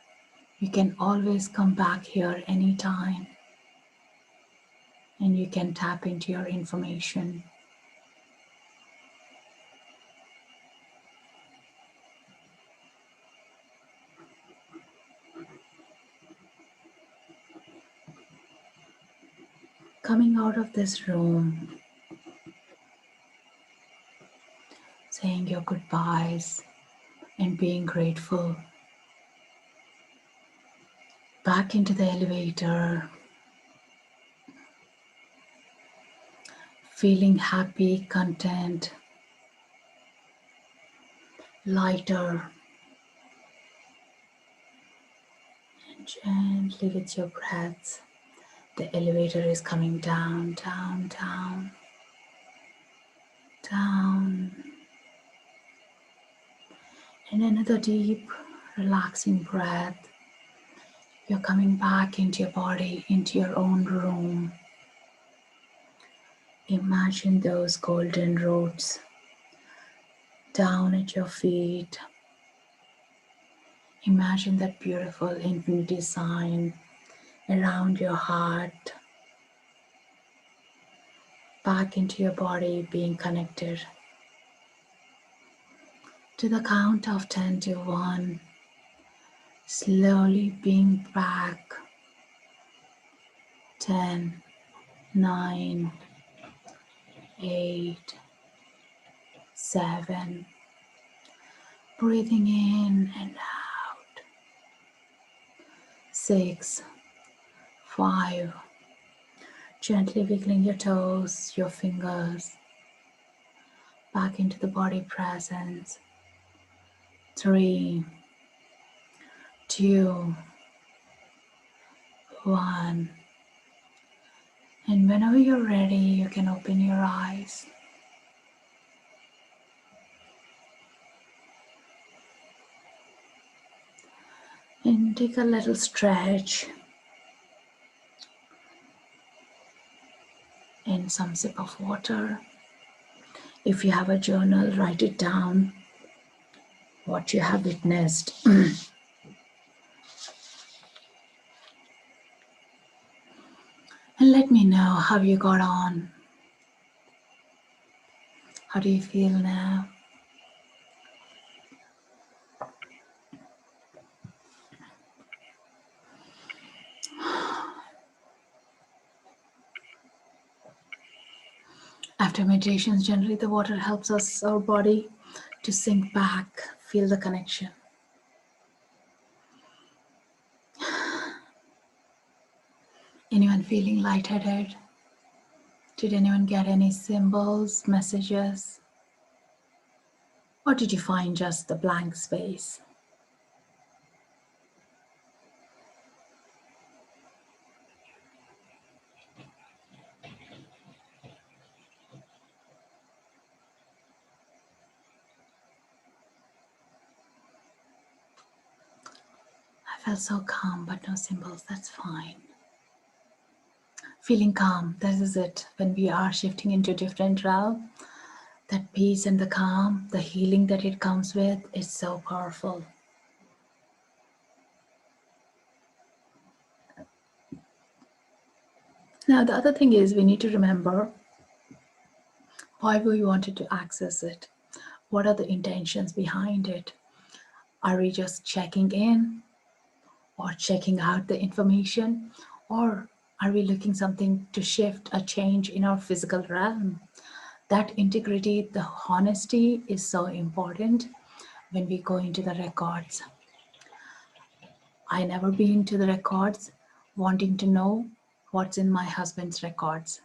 you can always come back here anytime and you can tap into your information. Coming out of this room, saying your goodbyes and being grateful. Back into the elevator, feeling happy, content, lighter, and gently with your breaths, the elevator is coming down, down, down, down. And another deep, relaxing breath. You're coming back into your body, into your own room. Imagine those golden roads down at your feet. Imagine that beautiful infinity sign around your heart. Back into your body, being connected. To the count of 10 to 1, slowly being back. 10, 9, 8, 7. Breathing in and out. 6, 5. Gently wiggling your toes, your fingers. Back into the body presence. 3, 2, 1. And whenever you're ready, you can open your eyes. And take a little stretch and some sip of water. If you have a journal, write it down what you have witnessed. And let me know how you got on. How do you feel now? After meditations, generally the water helps us, our body, to sink back, feel the connection. Anyone feeling lightheaded? Did anyone get any symbols, messages? Or did you find just the blank space? I felt so calm, but no symbols. That's fine. Feeling calm, this is it. When we are shifting into different realm, that peace and the calm, the healing that it comes with is so powerful. Now, the other thing is we need to remember why we wanted to access it. What are the intentions behind it? Are we just checking in or checking out the information? Or are we looking something to shift a change in our physical realm? That integrity, the honesty is so important when we go into the records. I never been to the records wanting to know what's in my husband's records.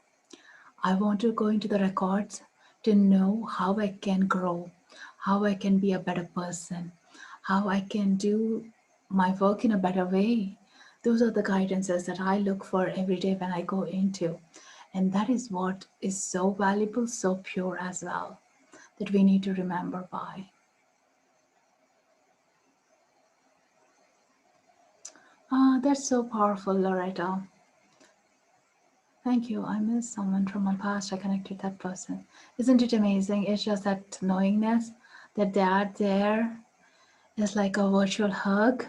I want to go into the records to know how I can grow, how I can be a better person, how I can do my work in a better way. Those are the guidances that I look for every day when I go into. And that is what is so valuable, so pure as well, that we need to remember by. Ah, that's so powerful, Loretta. Thank you. I miss someone from my past. I connected that person. Isn't it amazing? It's just that knowingness that they are there is like a virtual hug.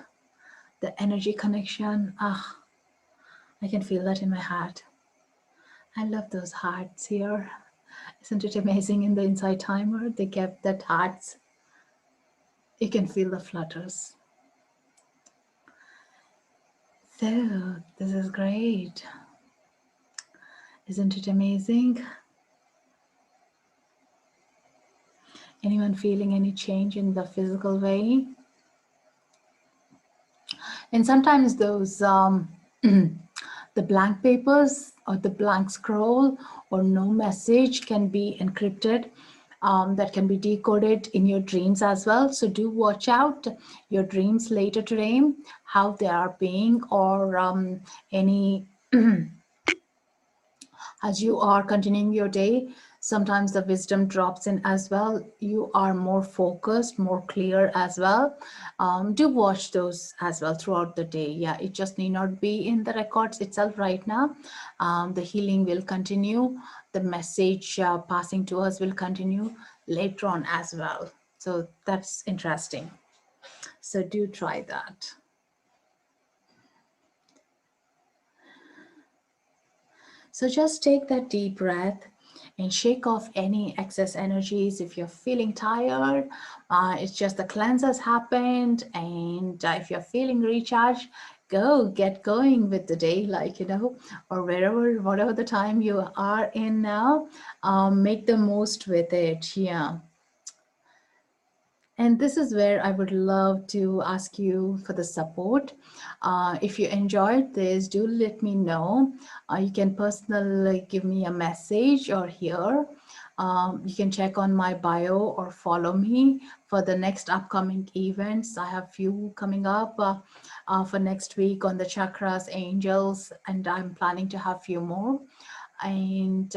The energy connection. Ah, I can feel that in my heart. I love those hearts here. Isn't it amazing? In the inside timer, they kept that hearts. You can feel the flutters. So, this is great. Isn't it amazing? Anyone feeling any change in the physical way? And sometimes those the blank papers or the blank scroll or no message can be encrypted. That can be decoded in your dreams as well. So do watch out your dreams later today, how they are being, or any as you are continuing your day, sometimes the wisdom drops in as well. You are more focused, more clear as well. Do watch those as well throughout the day. Yeah, it just need not be in the records itself right now. The healing will continue. The message passing to us will continue later on as well. So that's interesting. So do try that. So just take that deep breath and shake off any excess energies. If you're feeling tired, it's just the cleanse has happened. And if you're feeling recharged, go get going with the day, like, or wherever, whatever the time you are in now, make the most with it. Yeah. And this is where I would love to ask you for the support. If you enjoyed this, do let me know. You can personally give me a message or here. You can check on my bio or follow me for the next upcoming events. I have few coming up for next week on the chakras, angels, and I'm planning to have few more. And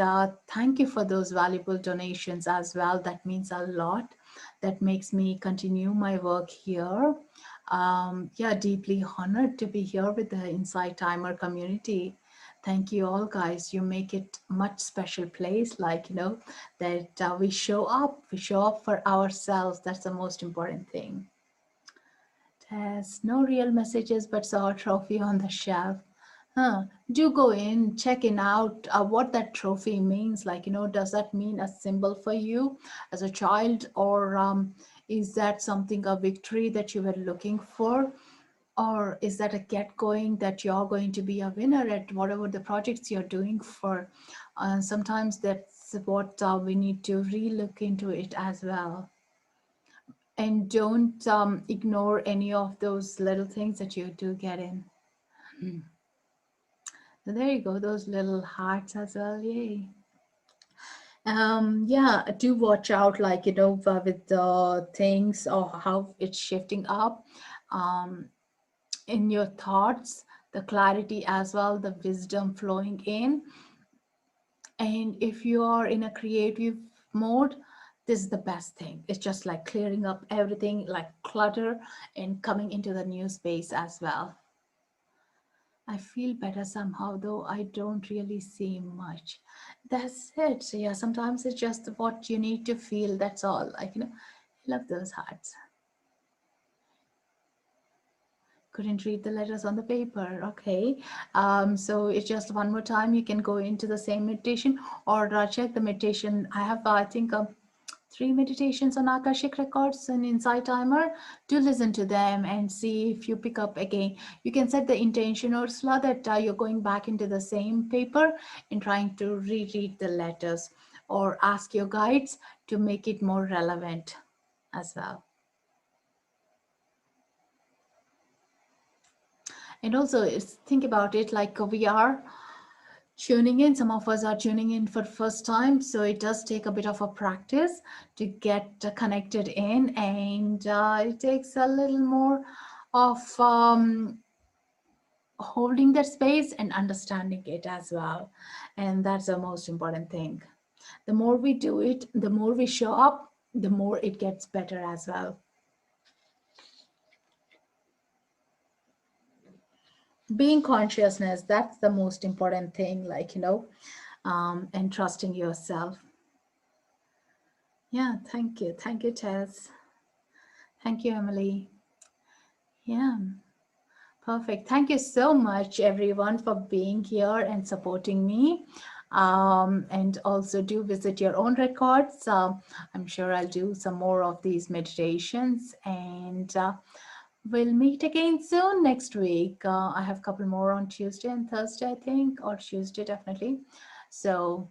thank you for those valuable donations as well. That means a lot. That makes me continue my work here. Yeah, deeply honored to be here with the Inside Timer community. Thank you all, guys. You make it much special place. Like that we show up. We show up for ourselves. That's the most important thing. There's no real messages, but saw a trophy on the shelf. Huh. Do go in, check in out what that trophy means. Like, does that mean a symbol for you as a child, or is that something, a victory that you were looking for? Or is that a get going that you're going to be a winner at whatever the projects you're doing for? Sometimes that's what we need to re-look into it as well. And don't ignore any of those little things that you do get in. So there you go, those little hearts as well. Yay. Yeah, do watch out, like, with the things or how it's shifting up in your thoughts, the clarity as well, the wisdom flowing in. And if you are in a creative mode, this is the best thing. It's just like clearing up everything like clutter and coming into the new space as well. I feel better somehow, though I don't really see much. That's it. So yeah, sometimes it's just what you need to feel. That's all. Like, I love those hearts. Couldn't read the letters on the paper. Okay. So it's just one more time. You can go into the same meditation or check the meditation. I have, I think, 3 meditations on Akashic Records and Insight Timer. Do listen to them and see if you pick up again. You can set the intention, Ursula, that you're going back into the same paper and trying to reread the letters, or ask your guides to make it more relevant as well. And also, think about it like we are tuning in. Some of us are tuning in for the first time, so it does take a bit of a practice to get connected in, and it takes a little more of holding that space and understanding it as well. And that's the most important thing. The more we do it, the more we show up, the more it gets better as well. Being consciousness, that's the most important thing, like, and trusting yourself. Yeah, thank you. Thank you, Tess. Thank you, Emily. Yeah, perfect. Thank you so much, everyone, for being here and supporting me. And also do visit your own records. I'm sure I'll do some more of these meditations, and we'll meet again soon next week. I have a couple more on Tuesday and Thursday, I think, or Tuesday definitely. So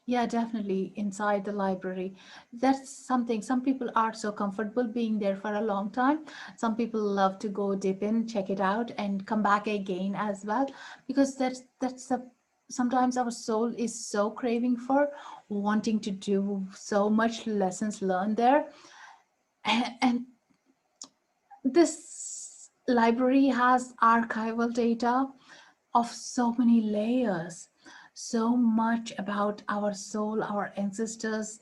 yeah, definitely inside the library. That's something. Some people are so comfortable being there for a long time. Some people love to go dip in, check it out, and come back again as well, because that's a sometimes our soul is so craving for wanting to do so much lessons learned there. And this library has archival data of so many layers, so much about our soul, our ancestors,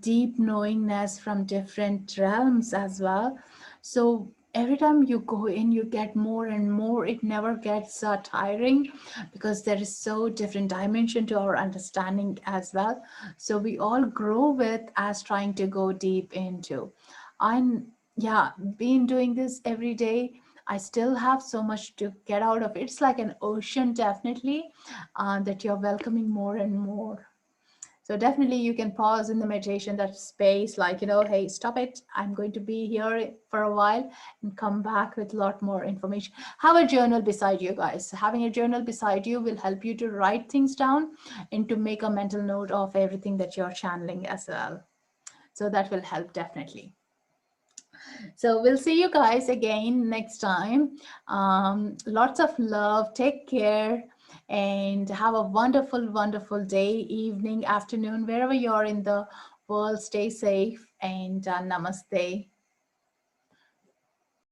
deep knowingness from different realms as well. So every time you go in, you get more and more. It never gets tiring, because there is so different dimension to our understanding as well. So we all grow with as trying to go deep into. I'm yeah, been doing this every day. I still have so much to get out of it. It's like an ocean, definitely, that you're welcoming more and more. So definitely you can pause in the meditation, that space, like, hey, stop it. I'm going to be here for a while and come back with a lot more information. Have a journal beside you, guys. Having a journal beside you will help you to write things down and to make a mental note of everything that you're channeling as well. So that will help definitely. So we'll see you guys again next time. Lots of love. Take care and have a wonderful, wonderful day, evening, afternoon, wherever you're in the world. Stay safe and namaste.